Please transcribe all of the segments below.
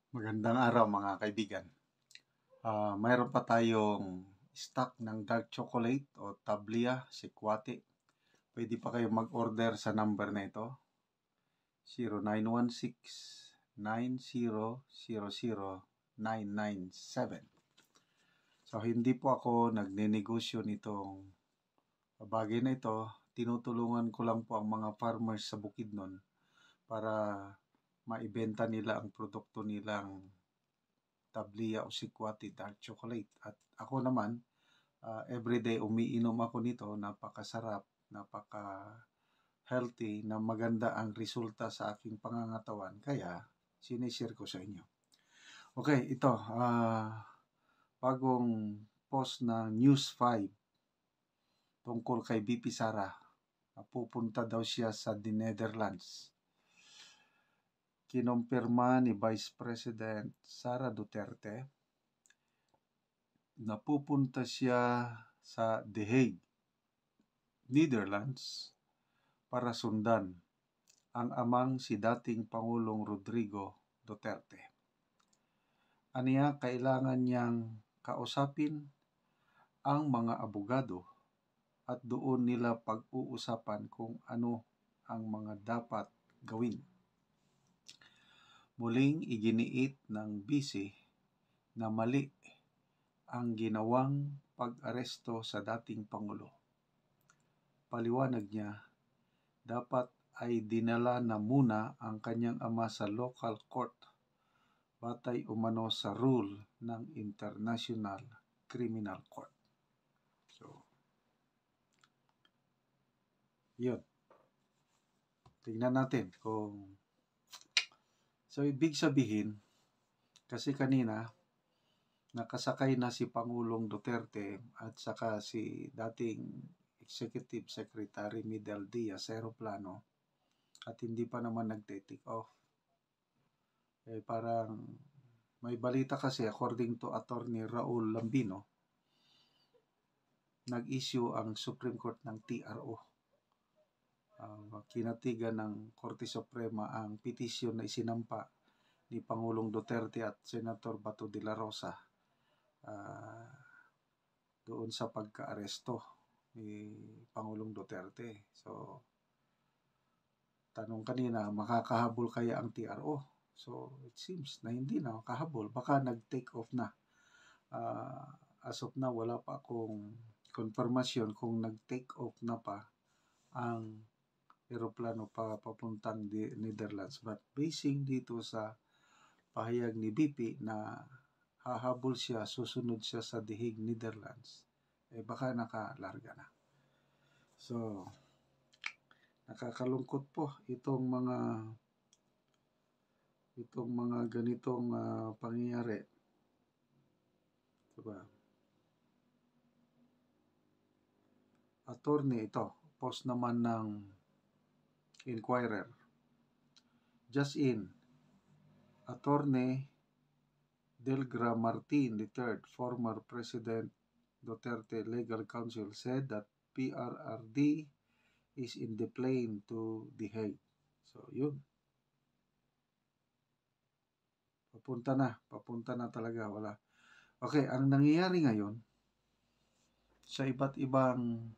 Magandang araw mga kaibigan. Mayroon pa tayong stock ng dark chocolate o tablia, sikwati. Pwede pa kayo mag-order sa number na ito, 0916-9000-997. So hindi po ako nagnenegosyo nitong bagay na ito. Tinutulungan ko lang po ang mga farmers sa Bukidnon para maibenta nila ang produkto nilang tablia o sikwati dark chocolate. At ako naman, everyday umiinom ako nito, napakasarap, napaka-healthy, na maganda ang resulta sa aking pangangatawan. Kaya, sinishare ko sa inyo. Okay, ito, bagong post na News 5 tungkol kay VP Sara. Pupunta daw siya sa The Netherlands. Kinumpirma ni Vice President Sara Duterte na pupunta siya sa The Hague, Netherlands, para sundan ang amang si dating Pangulong Rodrigo Duterte. Aniya, kailangan niyang kausapin ang mga abogado at doon nila pag-uusapan kung ano ang mga dapat gawin. Muling iginiit ng bisi na mali ang ginawang pag-aresto sa dating Pangulo. Paliwanag niya, dapat ay dinala na muna ang kanyang ama sa local court batay umano sa rule ng International Criminal Court. So, yun. Tingnan natin kung... So, ibig sabihin, kasi kanina, nakasakay na si Pangulong Duterte at saka si dating Executive Secretary Midel Diaz sa aeroplano at hindi pa naman nagte-take off. Parang may balita kasi, according to Attorney Raul Lambino, nag-issue ang Supreme Court ng TRO. Kinatigan ng Korte Suprema ang petisyon na isinampa ni Pangulong Duterte at Senator Bato de la Rosa doon sa pagka-aresto ni Pangulong Duterte. So, tanong kanina, makakahabol kaya ang TRO? So, it seems na hindi na makahabol. Baka nag-take off na. As of now, wala pa akong confirmation kung nag-take off na pa ang aeroplano papuntang Netherlands. But basing dito sa pahayag ni BP na hahabol siya, susunod siya sa The Hague, Netherlands, baka nakalarga na. So, nakakalungkot po itong mga ganitong pangyayari. Diba? Attorney, ito, post naman ng Inquirer. Just in, Attorney Delgra Martin III, former President Duterte Legal Counsel, said that PRRD is in the plane to The Hague. So, yun. Papunta na talaga, wala. Okay, ang nangyayari ngayon, sa iba't ibang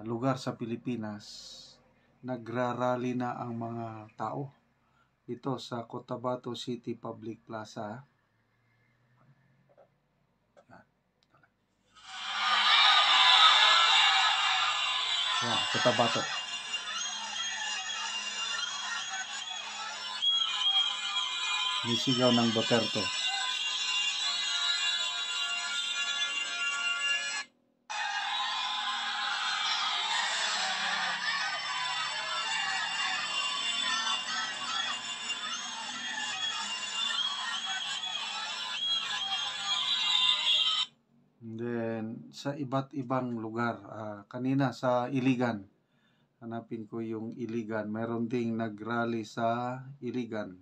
lugar sa Pilipinas, nagrarally na ang mga tao. Ito sa Cotabato City Public Plaza. Yan, Cotabato. Nisigaw ng Duterte. And then, sa iba't ibang lugar, kanina sa Iligan, hanapin ko yung Iligan, meron ding nag-rally sa Iligan.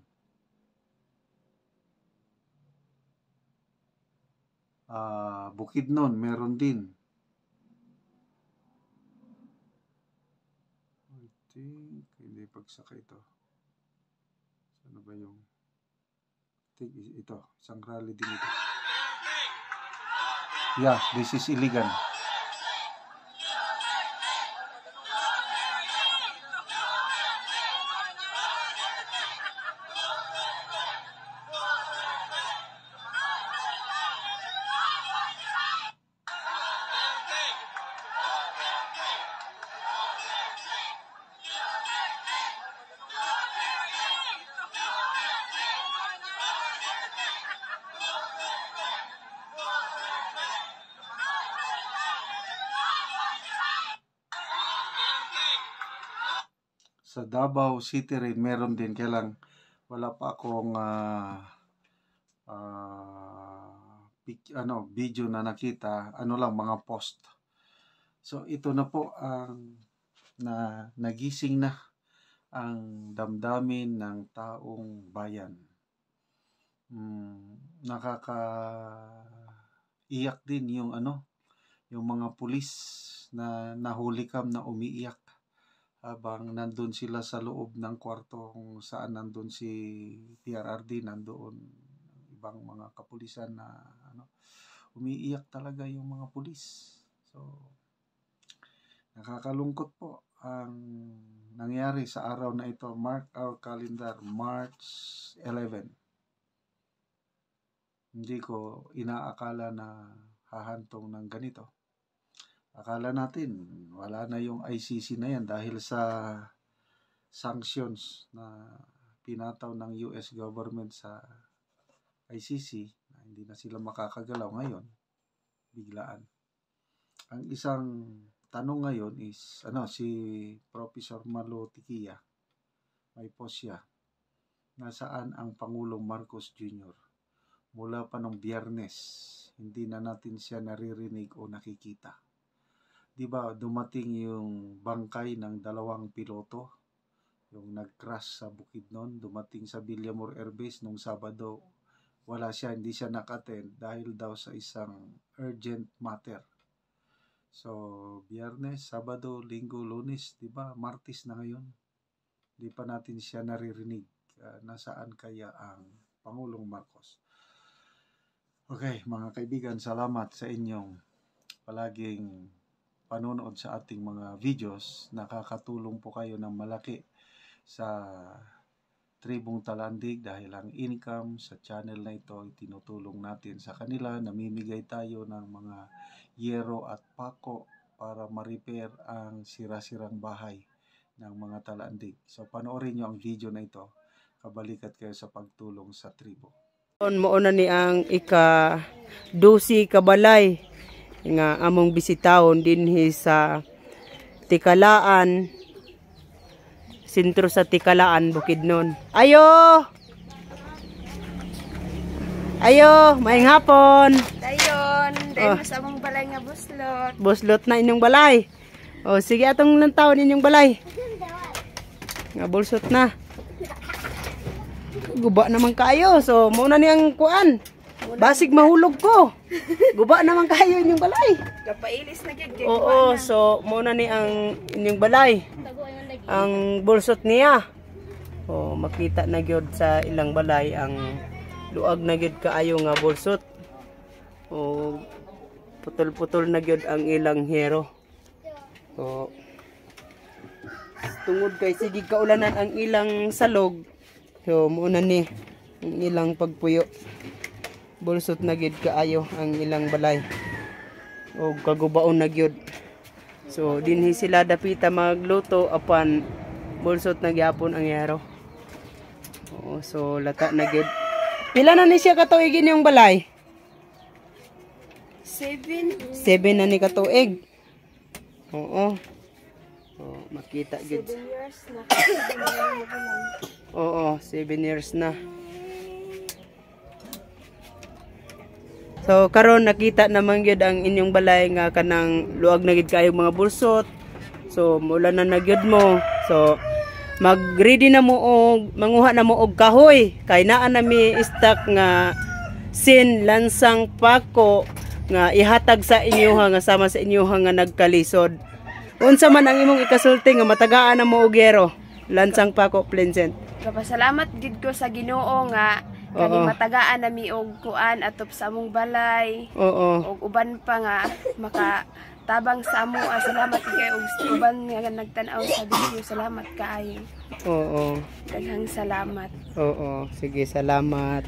Bukidnon, meron din. I think, hindi pagsaka ito. Ano ba yung... think ito, isang rally din ito. Yeah, this is illegal. Sa Davao City rin meron din, kailang wala pa akong video na nakita, ano lang mga post. So ito na po ang nagising na ang damdamin ng taong bayan. Nakakaiyak din yung yung mga pulis na nahulikam na umiiyak habang nandun sila sa loob ng kwarto kung saan nandun si PRRD, nandoon ibang mga kapulisan na umiiyak talaga yung mga pulis. So nakakalungkot po ang nangyari sa araw na ito. Mark our calendar, March 11. Hindi ko inaakala na hahantong ng ganito. Akala natin wala na yung ICC na yan dahil sa sanctions na pinataw ng US government sa ICC, na hindi na sila makakagalaw. Ngayon biglaan. Ang isang tanong ngayon is si Professor Malo Tikia, may post siya, nasaan ang Pangulong Marcos Jr. Mula pa nung Biyernes hindi na natin siya naririnig o nakikita. Diba dumating yung bangkay ng 2 piloto, yung nag-crash sa Bukidnon, dumating sa Villamor Air Base nung Sabado, wala siya, hindi siya naka-attend dahil daw sa isang urgent matter. So Biyernes, Sabado, Linggo, Lunes, diba Martes na ngayon, di pa natin siya naririnig. Nasaan kaya ang Pangulong Marcos? Okay mga kaibigan, salamat sa inyong palaging panonood sa ating mga videos. Nakakatulong po kayo ng malaki sa Tribong Talandig dahil ang income sa channel na ito ay tinutulong natin sa kanila. Namimigay tayo ng mga yero at pako para ma-repair ang sira-sirang bahay ng mga Talandig. So panoorin nyo ang video na ito. Kabalikat kayo sa pagtulong sa tribo. Mauna ni ang ika-12 kabalay nga among bisitahon dinhi sa Tikalaan, sentro sa Tikalaan, Bukidnon. Ayo, maayong hapon. Dayon, mas among balay nga buslot. Buslot na inyong balay. O sige, atong lantaw inyong balay. Nga bulsot na. Guba naman kayo. So muna ni ang kuan. Basig mahulog ko. Guba naman kayo inyong balay. Kapailis na gyud. Oo, so muna ni ang inyong balay. Ang bulsot niya. O makita na gyud sa ilang balay ang luag na gyud kaayo nga bulsot. O putol-putol na gyud ang ilang hero. So tungod kay sige kaulanan ang ilang salog. So muna ni ang ilang pagpuyo. Bulsot na gyud kaayo ang ilang balay. O kagubaon na gyud. So dinhi sila dapita magluto apan bulsot na gyapon ang yero. Oo, so lata na gyud. Pila na ni siya katuig yung balay? 7 na ni katuig. Oo. So makita gyud. 7 years na. Oo, 7 years na. So karon nakita naman gyud ang inyong balay nga kanang luag na gyud kayo mga bulsot. So mula na gyud mo. So mag-ready na mo og manguha na mo og kahoy kay naa na mi stock nga sin lansang pako nga ihatag sa inyo nga sama sa inyo nga nagkalisod. Unsa man ang imong ikasulti nga matagaan na mo og yero? Lansang pako Pleasant. Kapasalamat gid ko sa Ginoo nga Kani Oo. matagaan nami og kuan atop sa among balay. Oo. Og uban pa nga makatabang sa amo. Salamat kay og uban nga nagtan-aw sa video. Salamat kaayo. Oo. Daghang salamat. Oo. Sige, salamat.